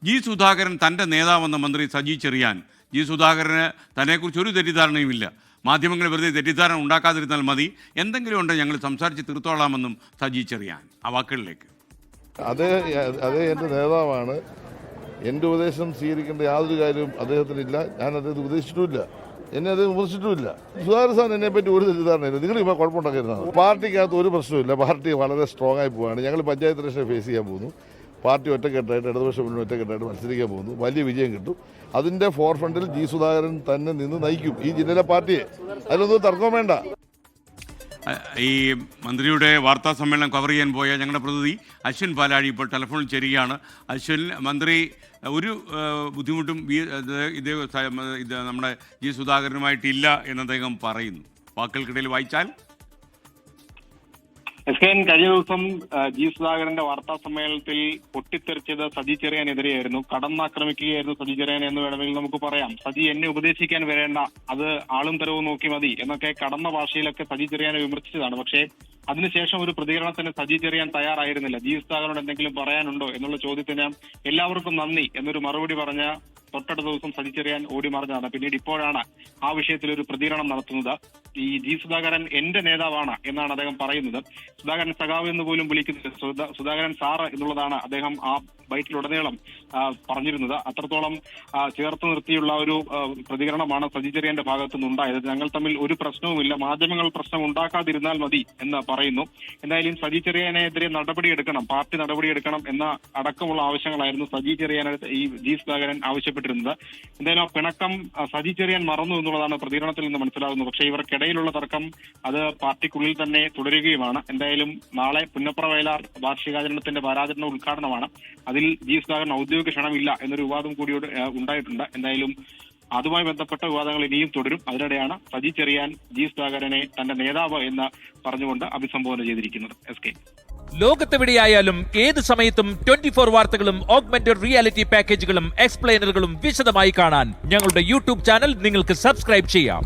G Sudhakaran തൻ്റെ നേതാവെന്ന മന്ത്രി Saji Cherian. G സുധാകരന് തന്നെക്കുറിച്ച് ഒരു തെറ്റിദ്ധാരണയുമില്ല. മാധ്യമങ്ങൾ വെറുതെ തെറ്റിദ്ധാരണ ഉണ്ടാക്കാതിരുന്നാൽ മതി, എന്തെങ്കിലും ഉണ്ടെങ്കിൽ ഞങ്ങൾ സംസാരിച്ച് തീർത്തോളാമെന്നും സജി ചെറിയാൻ. ആ വാക്കുകളിലേക്ക്. അതേ എൻ്റെ നേതാവാണ്. എൻ്റെ ഉപദേശം സ്വീകരിക്കേണ്ട യാതൊരു കാര്യവും അദ്ദേഹത്തിനില്ല. ഞാൻ അദ്ദേഹത്തെ ഉപദേശിച്ചിട്ടുമില്ല, എന്നെ അദ്ദേഹം വിമർശിച്ചിട്ടുമില്ല. സുധാകരൻ സാറിന് എന്നെ പറ്റി ഒരു തെറ്റിദ്ധാരണയില്ല. നിങ്ങൾ ഇപ്പോൾ കുഴപ്പമുണ്ടാക്കരുതാണ്. പാർട്ടിക്കകത്ത് ഒരു പ്രശ്നമില്ല. പാർട്ടി വളരെ സ്ട്രോങ് ആയി പോവുകയാണ്. ഞങ്ങൾ പഞ്ചായത്ത് ഇലക്ഷൻ ഫേസ് ചെയ്യാൻ പോകുന്നു. പാർട്ടി ഒറ്റക്കെട്ടായിട്ട് ഇടതുപക്ഷ മുന്നണി ഒറ്റക്കെട്ടായിട്ട് മത്സരിക്കാൻ പോകുന്നു. വലിയ വിജയം കിട്ടും. അതിൻ്റെ ഫോർ ഫ്രണ്ടിൽ ജി സുധാകരൻ തന്നെ നിന്ന് നയിക്കും ഈ ജില്ലയിലെ പാർട്ടിയെ. അതിലൊന്നും തർക്കം വേണ്ട. ഈ മന്ത്രിയുടെ വാർത്താ സമ്മേളനം കവർ ചെയ്യാൻ പോയ ഞങ്ങളുടെ പ്രതിനിധി അശ്വിൻ പാലാഴി ഇപ്പോൾ ടെലിഫോണിൽ ചേരുകയാണ്. അശ്വിൻ, മന്ത്രി ഒരു ബുദ്ധിമുട്ടും ഇത് നമ്മുടെ ജി സുധാകരനുമായിട്ടില്ല എന്ന് അദ്ദേഹം പറയുന്നു. വാക്കുകൾക്കിടയിൽ വായിച്ചാൽ കഴിഞ്ഞ ദിവസം ജി സുധാകരന്റെ വാർത്താ സമ്മേളനത്തിൽ പൊട്ടിത്തെറിച്ചത് സജി ചെറിയാനെതിരെയായിരുന്നു. കടന്നാക്രമിക്കുകയായിരുന്നു സജി ചെറിയാൻ എന്ന് വേണമെങ്കിൽ നമുക്ക് പറയാം. സജി എന്നെ ഉപദേശിക്കാൻ വരേണ്ട, അത് ആളും തരവും നോക്കി മതി എന്നൊക്കെ കടന്ന ഭാഷയിലൊക്കെ സജി ചെറിയാനെ വിമർശിച്ചതാണ്. പക്ഷേ അതിനുശേഷം ഒരു പ്രതികരണത്തിന് സജി ചെറിയാൻ തയ്യാറായിരുന്നില്ല. ജി സുധാകരനോട് എന്തെങ്കിലും പറയാനുണ്ടോ എന്നുള്ള ചോദ്യത്തിന് എല്ലാവർക്കും നന്ദി എന്നൊരു മറുപടി പറഞ്ഞ തൊട്ടടുത്ത ദിവസം സജി ചെറിയാൻ ഓടി മറിഞ്ഞതാണ്. പിന്നീട് ഇപ്പോഴാണ് ആ വിഷയത്തിൽ ഒരു പ്രതികരണം നടത്തുന്നത്. ഈ ജി സുധാകരൻ എന്റെ നേതാവാണ് എന്നാണ് അദ്ദേഹം പറയുന്നത്. സുധാകരൻ സഖാവ് എന്ന് പോലും വിളിക്കുന്നില്ല. സുധാകരൻ സാറ് എന്നുള്ളതാണ് അദ്ദേഹം ആ ബൈറ്റിലുടനീളം പറഞ്ഞിരുന്നത്. അത്രത്തോളം ചേർത്ത് നിർത്തിയുള്ള ഒരു പ്രതികരണമാണ് സജി ചെറിയാന്റെ ഭാഗത്തു നിന്നുണ്ടായത്. ഞങ്ങൾ തമ്മിൽ ഒരു പ്രശ്നവുമില്ല, മാധ്യമങ്ങൾ പ്രശ്നം ഉണ്ടാക്കാതിരുന്നാൽ മതി എന്ന് പറയുന്നു. എന്തായാലും സജി ചെറിയാനെതിരെ നടപടിയെടുക്കണം, പാർട്ടി നടപടിയെടുക്കണം എന്ന അടക്കമുള്ള ആവശ്യങ്ങളായിരുന്നു സജി ചെറിയാൻ ഈ ജി സുധാകരൻ ആവശ്യപ്പെട്ടിരുന്നത്. എന്തായാലും ആ പിണക്കം സജി ചെറിയാൻ മറന്നു എന്നുള്ളതാണ് പ്രതികരണത്തിൽ നിന്ന് മനസ്സിലാകുന്നത്. പക്ഷേ ഇവർക്കിടയിലുള്ള തർക്കം അത് പാർട്ടിക്കുള്ളിൽ തന്നെ തുടരുകയുമാണ്. എന്തായാലും നാളെ പുന്നപ്ര വയലാർ വാർഷികാചരണത്തിന്റെ വാരാചരണ ഉദ്ഘാടനമാണ്. അതിൽ ജി സുധാകരൻ ഔദ്യോഗിക ക്ഷണമില്ല എന്നൊരു വിവാദം കൂടി ഉണ്ടായിട്ടുണ്ട്. എന്തായാലും അതുമായി ബന്ധപ്പെട്ട വിവാദങ്ങൾ ഇനിയും തുടരും. അതിനിടെയാണ് സജി ചെറിയാൻ ജി സുധാകരനെ തന്റെ നേതാവ് എന്ന് പറഞ്ഞുകൊണ്ട് അഭിസംബോധന ചെയ്തിരിക്കുന്നത്. SK ലോകത്തെവിടെയായാലും ഏത് സമയത്തും 24 വാർത്തകളും ഓഗ്മെന്റഡ് റിയാലിറ്റി പാക്കേജുകളും എക്സ്പ്ലെയിനറുകളും വിശദമായി കാണാൻ ഞങ്ങളുടെ യൂട്യൂബ് ചാനൽ നിങ്ങൾക്ക് സബ്സ്ക്രൈബ് ചെയ്യാം.